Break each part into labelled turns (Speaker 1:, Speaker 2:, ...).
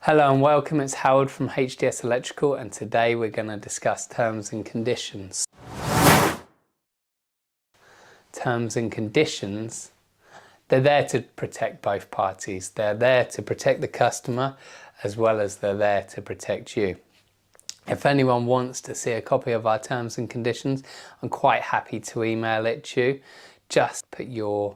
Speaker 1: Hello and welcome, it's Howard from HDS Electrical, and today we're going to discuss terms and conditions. Terms and conditions, they're there to protect both parties. They're there to protect the customer as well as they're there to protect you. If anyone wants to see a copy of our terms and conditions, I'm quite happy to email it to you. Just put your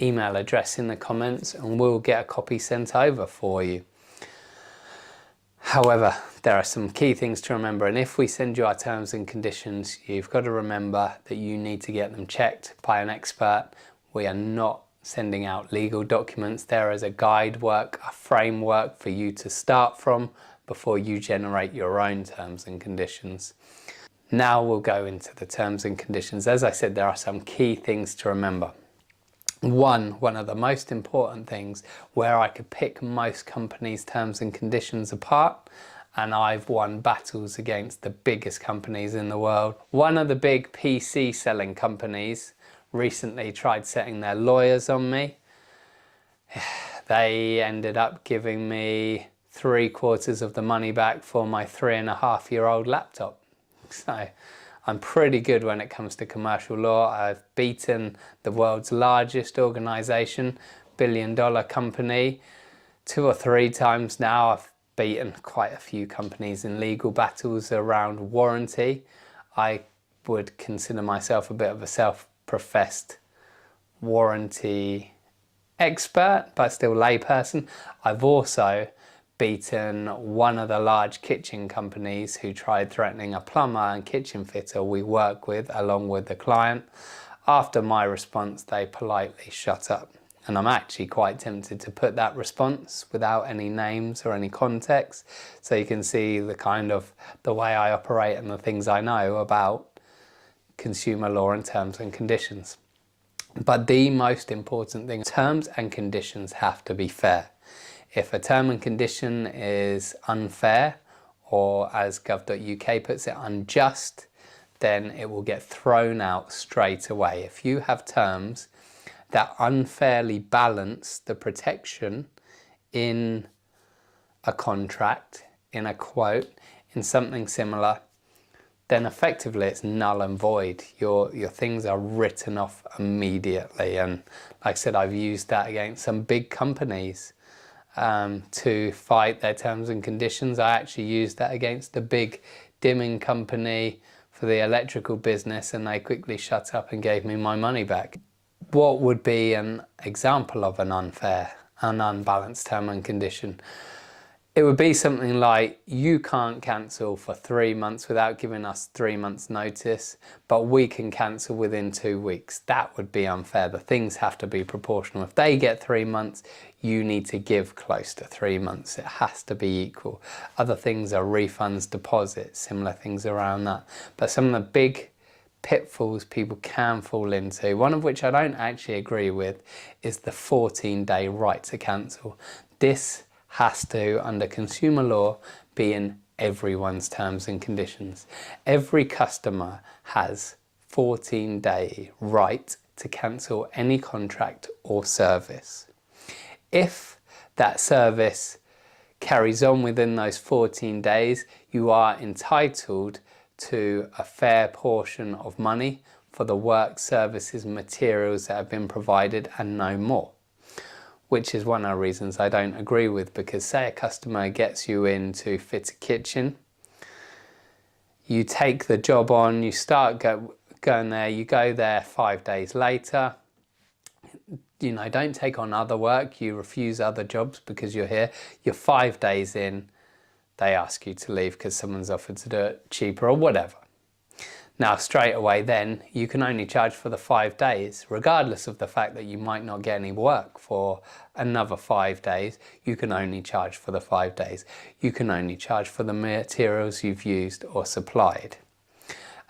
Speaker 1: email address in the comments and we'll get a copy sent over for you. However, there are some key things to remember, and if we send you our terms and conditions, you've got to remember that you need to get them checked by an expert. We are not sending out legal documents. There is a guide work, a framework for you to start from before you generate your own terms and conditions. Now we'll go into the terms and conditions. As I said, there are some key things to remember. One of the most important things where I could pick most companies' terms and conditions apart, and I've won battles against the biggest companies in the world. One of the big PC selling companies recently tried setting their lawyers on me. They ended up giving me 3/4 of the money back for my 3.5-year-old laptop. So I'm pretty good when it comes to commercial law. I've beaten the world's largest organisation, billion-dollar company, 2 or 3 times now. I've beaten quite a few companies in legal battles around warranty. I would consider myself a bit of a self-professed warranty expert, but still layperson. I've also beaten one of the large kitchen companies who tried threatening a plumber and kitchen fitter we work with along with the client. After my response, they politely shut up, and I'm actually quite tempted to put that response without any names or any context, so you can see the way I operate and the things I know about consumer law and terms and conditions. But the most important thing, terms and conditions have to be fair. If a term and condition is unfair, or as gov.uk puts it, unjust, then it will get thrown out straight away. If you have terms that unfairly balance the protection in a contract, in a quote, in something similar, then effectively it's null and void. Your things are written off immediately. And like I said, I've used that against some big companies to fight their terms and conditions. I actually used that against a big dimming company for the electrical business, and they quickly shut up and gave me my money back. What would be an example of an unbalanced term and condition? It would be something like, you can't cancel for 3 months without giving us 3 months notice, but we can cancel within 2 weeks. That would be unfair. The things have to be proportional. If they get 3 months, you need to give close to 3 months. It has to be equal. Other things are refunds, deposits, similar things around that. But some of the big pitfalls people can fall into, one of which I don't actually agree with, is the 14-day right to cancel. This has to, under consumer law, be in everyone's terms and conditions. Every customer has 14-day right to cancel any contract or service. If that service carries on within those 14 days, you are entitled to a fair portion of money for the work, services, materials that have been provided and no more. Which is one of the reasons I don't agree with, because say a customer gets you in to fit a kitchen, you take the job on, you start going there, you go there 5 days later, don't take on other work, you refuse other jobs because you're here, you're 5 days in, they ask you to leave because someone's offered to do it cheaper or whatever. Now straight away then, you can only charge for the 5 days, regardless of the fact that you might not get any work for another 5 days. You can only charge for the 5 days. You can only charge for the materials you've used or supplied.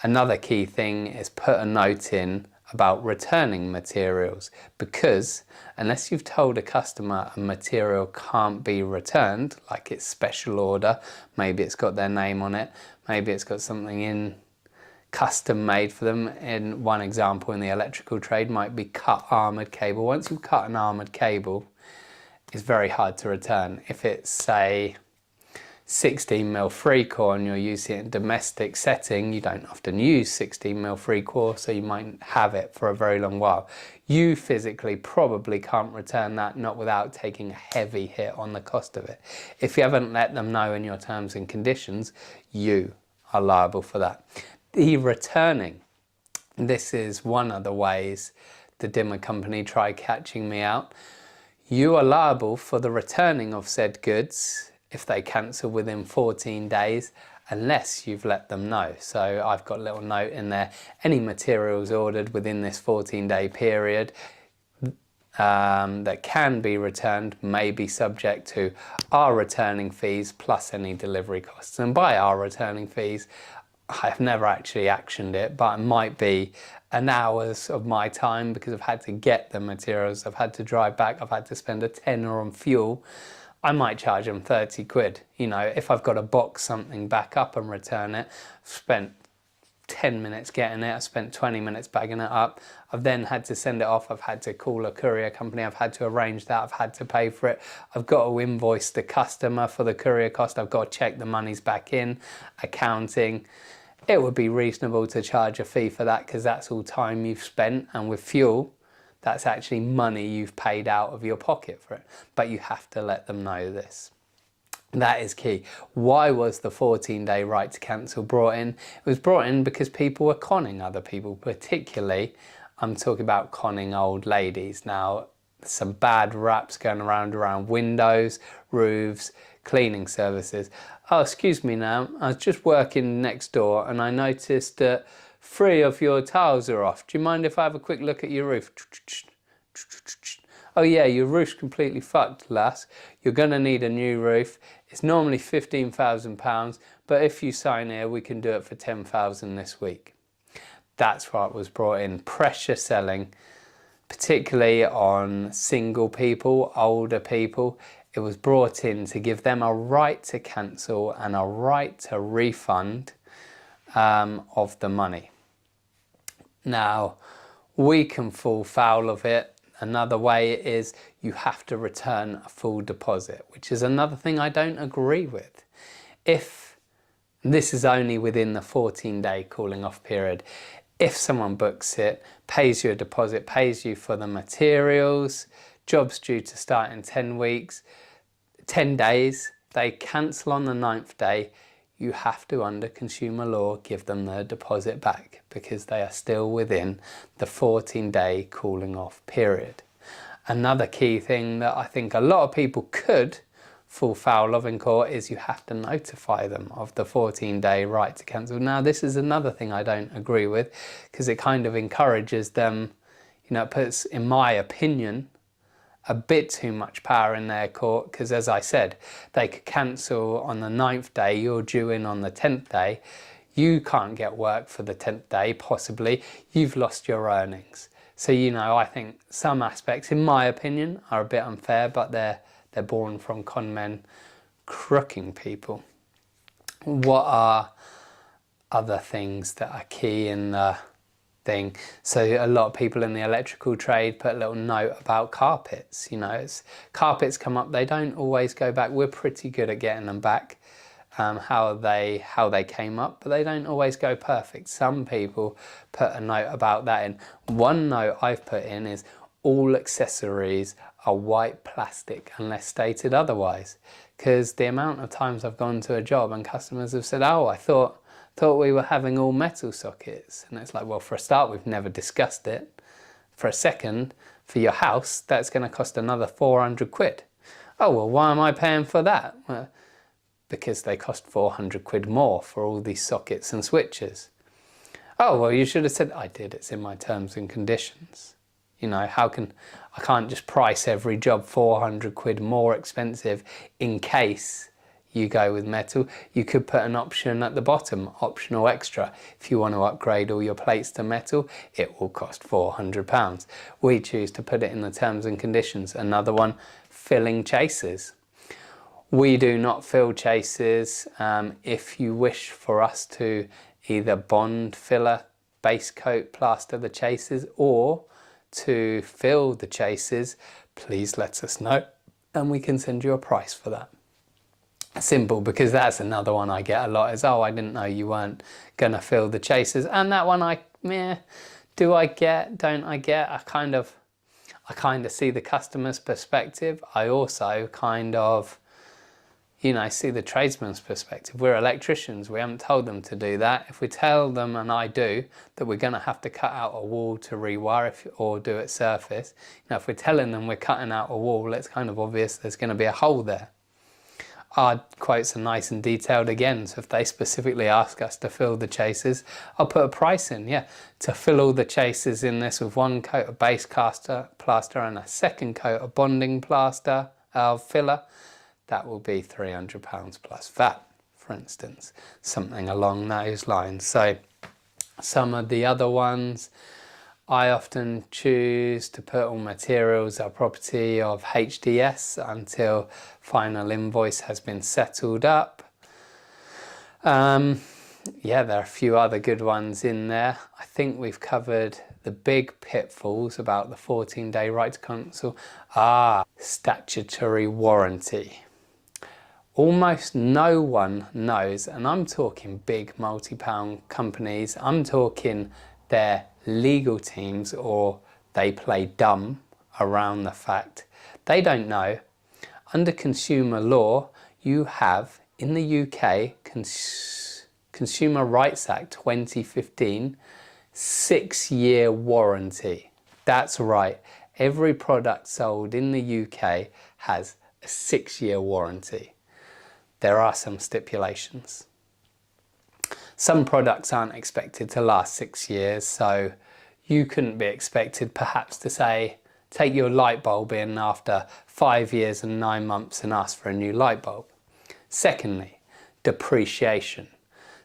Speaker 1: Another key thing is put a note in about returning materials, because unless you've told a customer a material can't be returned, like it's special order, maybe it's got their name on it, maybe it's got something in custom made for them. In one example in the electrical trade might be cut armoured cable. Once you've cut an armoured cable, it's very hard to return. If it's, say, 16mm 3-core and you're using it in domestic setting, you don't often use 16mm 3-core, so you might have it for a very long while. You physically probably can't return that, not without taking a heavy hit on the cost of it. If you haven't let them know in your terms and conditions, you are liable for that. The returning, this is one of the ways the dimmer company try catching me out. You are liable for the returning of said goods if they cancel within 14 days, unless you've let them know. So I've got a little note in there, any materials ordered within this 14-day period that can be returned may be subject to our returning fees plus any delivery costs. And by our returning fees, I've never actually actioned it, but it might be an hours of my time because I've had to get the materials, I've had to drive back, I've had to spend a tenner on fuel. I might charge them 30 quid. You know, if I've got to box something back up and return it, I've spent 10 minutes getting it, I've spent 20 minutes bagging it up, I've then had to send it off, I've had to call a courier company, I've had to arrange that, I've had to pay for it, I've got to invoice the customer for the courier cost, I've got to check the money's back in, accounting. It would be reasonable to charge a fee for that because that's all time you've spent, and with fuel, that's actually money you've paid out of your pocket for it. But you have to let them know this. That is key. Why was the 14-day right to cancel brought in? It was brought in because people were conning other people, particularly I'm talking about conning old ladies. Now, some bad raps going around windows, roofs, cleaning services. Oh, excuse me now, I was just working next door and I noticed that 3 of your tiles are off. Do you mind if I have a quick look at your roof? Oh yeah, your roof's completely fucked, lass. You're gonna need a new roof. It's normally £15,000, but if you sign here, we can do it for 10,000 this week. That's what was brought in. Pressure selling, particularly on single people, older people. It was brought in to give them a right to cancel and a right to refund of the money. Now, we can fall foul of it. Another way is you have to return a full deposit, which is another thing I don't agree with. If this is only within the 14-day cooling off period, if someone books it, pays you a deposit, pays you for the materials, job's due to start in 10 weeks, 10 days, they cancel on the 9th day, you have to, under consumer law, give them their deposit back because they are still within the 14-day cooling off period. Another key thing that I think a lot of people could fall foul of in court is you have to notify them of the 14-day right to cancel. Now, this is another thing I don't agree with because it kind of encourages them, you know, it puts, in my opinion, a bit too much power in their court because, as I said, they could cancel on the 9th day, you're due in on the 10th day, you can't get work for the 10th day, possibly, you've lost your earnings. So, you know, I think some aspects, in my opinion, are a bit unfair, but they're born from con men crooking people. What are other things that are key in the thing? So a lot of people in the electrical trade put a little note about carpets. You know, it's, carpets come up, they don't always go back. We're pretty good at getting them back, how they came up, but they don't always go perfect. Some people put a note about that in. One note I've put in is all accessories are white plastic unless stated otherwise, because the amount of times I've gone to a job and customers have said, oh, I thought we were having all metal sockets. And it's like, well, for a start, we've never discussed it. For a second, for your house, that's going to cost another 400 quid. Oh, well, why am I paying for that? Well, because they cost 400 quid more for all these sockets and switches. Oh, well, you should have said, I did, it's in my terms and conditions. You know, I can't just price every job 400 quid more expensive in case you go with metal. You could put an option at the bottom, optional extra. If you want to upgrade all your plates to metal, it will cost £400. We choose to put it in the terms and conditions. Another one, filling chasers. We do not fill chasers. If you wish for us to either bond, filler, base coat, plaster the chasers, or to fill the chasers, please let us know and we can send you a price for that. Simple, because that's another one I get a lot is, oh, I didn't know you weren't gonna fill the chasers. And that one do I get, don't I get? I kind of see the customer's perspective. I also kind of, you know, see the tradesman's perspective. We're electricians, we haven't told them to do that. If we tell them, and I do, that we're gonna have to cut out a wall to rewire or do it surface, you know, if we're telling them we're cutting out a wall, it's kind of obvious there's gonna be a hole there. Our quotes are nice and detailed again, so if they specifically ask us to fill the chasers, I'll put a price in, yeah. To fill all the chasers in this with 1 coat of base plaster and a 2nd coat of bonding plaster filler, that will be £300 plus VAT, for instance, something along those lines. So some of the other ones, I often choose to put all materials are property of HDS until final invoice has been settled up. Yeah, there are a few other good ones in there. I think we've covered the big pitfalls about the 14-day right to cancel. Statutory warranty. Almost no one knows, and I'm talking big multi-pound companies, I'm talking their legal teams, or they play dumb around the fact they don't know. Under consumer law, you have in the UK Consumer Rights Act 2015 6-year warranty. That's right, every product sold in the UK has a 6-year warranty. There are some stipulations. Some products aren't expected to last 6 years, so you couldn't be expected perhaps to say, take your light bulb in after 5 years and 9 months and ask for a new light bulb. Secondly, depreciation.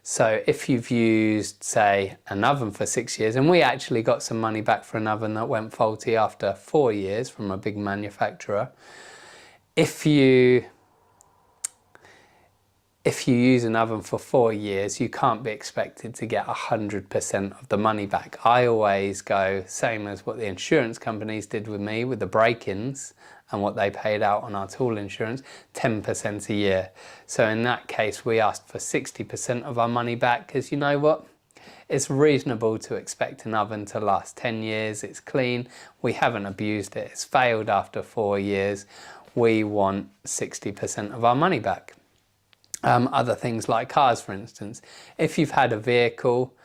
Speaker 1: So if you've used, say, an oven for 6 years, and we actually got some money back for an oven that went faulty after 4 years from a big manufacturer. If you use an oven for 4 years, you can't be expected to get 100% of the money back. I always go, same as what the insurance companies did with me with the break-ins and what they paid out on our tool insurance, 10% a year. So in that case, we asked for 60% of our money back, because you know what? It's reasonable to expect an oven to last 10 years. It's clean. We haven't abused it. It's failed after 4 years. We want 60% of our money back. Other things like cars, for instance. If you've had a vehicle,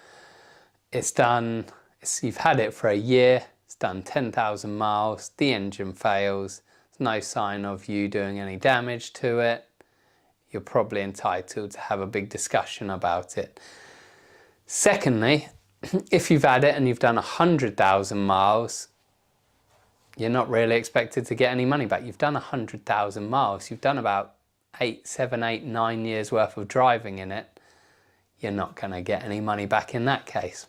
Speaker 1: you've had it for a year, it's done 10,000 miles, the engine fails, there's no sign of you doing any damage to it, you're probably entitled to have a big discussion about it. Secondly, if you've had it and you've done 100,000 miles, you're not really expected to get any money back. You've done 100,000 miles, you've done about 7, 8, 9 years worth of driving in it, you're not going to get any money back in that case.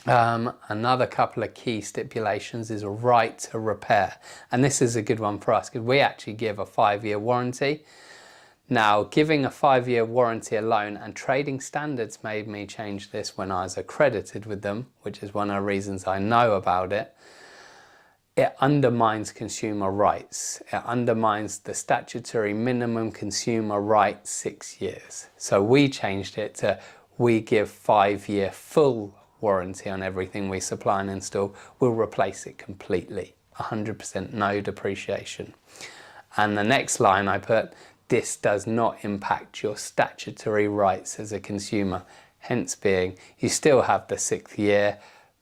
Speaker 1: Another couple of key stipulations is a right to repair, and this is a good one for us because we actually give a 5-year warranty. Now, giving a 5-year warranty alone, and trading standards made me change this when I was accredited with them, which is one of the reasons I know about it. It undermines consumer rights. It undermines the statutory minimum consumer right 6 years. So we changed it to, we give 5-year full warranty on everything we supply and install. We'll replace it completely, 100% no depreciation. And the next line I put, this does not impact your statutory rights as a consumer. Hence being, you still have the 6th year,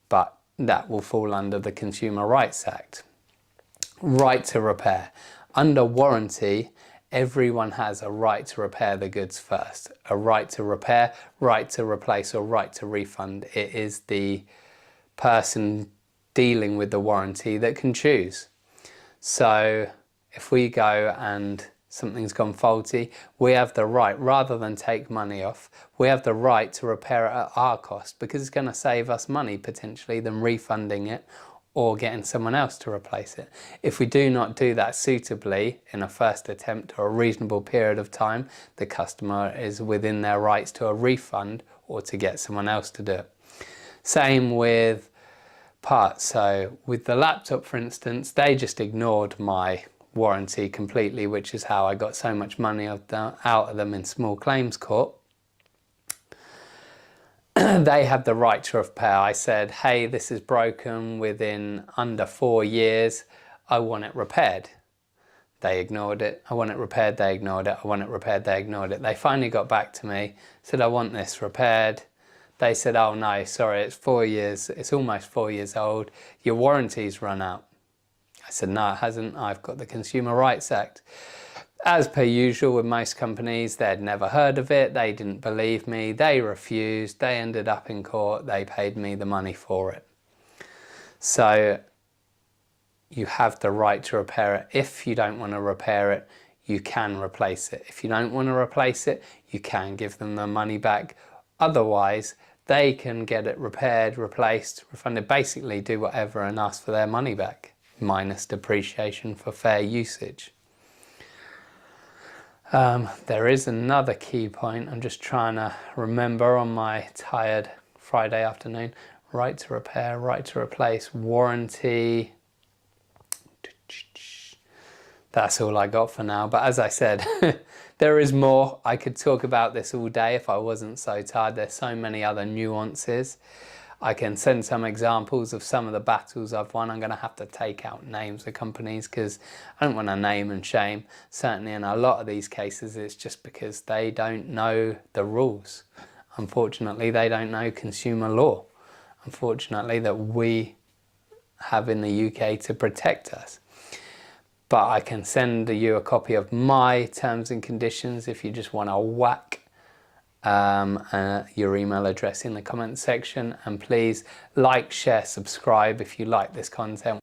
Speaker 1: but that will fall under the Consumer Rights Act. Right to repair. Under warranty, everyone has a right to repair the goods first. A right to repair, right to replace, or right to refund. It is the person dealing with the warranty that can choose. So if we go and something's gone faulty, we have the right, rather than take money off, we have the right to repair it at our cost, because it's going to save us money potentially than refunding it or getting someone else to replace it. If we do not do that suitably in a first attempt or a reasonable period of time, the customer is within their rights to a refund or to get someone else to do it. Same with parts. So with the laptop, for instance, they just ignored my warranty completely, which is how I got so much money out of them in small claims court. They have the right to repair. I said, hey, this is broken within under 4 years. I want it repaired. They ignored it. I want it repaired. They ignored it. I want it repaired. They ignored it. They finally got back to me, said, I want this repaired. They said, oh no, sorry, it's 4 years. It's almost 4 years old. Your warranty's run out. I said, no, it hasn't. I've got the Consumer Rights Act. As per usual with most companies, they'd never heard of it. They didn't believe me. They refused. They ended up in court. They paid me the money for it. So you have the right to repair it. If you don't want to repair it, you can replace it. If you don't want to replace it, you can give them the money back. Otherwise, they can get it repaired, replaced, refunded, basically do whatever and ask for their money back, minus depreciation for fair usage. There is another key point. I'm just trying to remember on my tired Friday afternoon. Right to repair, right to replace, warranty. That's all I got for now. But as I said, there is more. I could talk about this all day if I wasn't so tired. There's so many other nuances. I can send some examples of some of the battles I've won. I'm going to have to take out names of companies because I don't want to name and shame. Certainly in a lot of these cases, it's just because they don't know the rules. Unfortunately, they don't know consumer law. Unfortunately, that we have in the UK to protect us. But I can send you a copy of my terms and conditions if you just want to whack your email address in the comment section. And please like, share, subscribe if you like this content.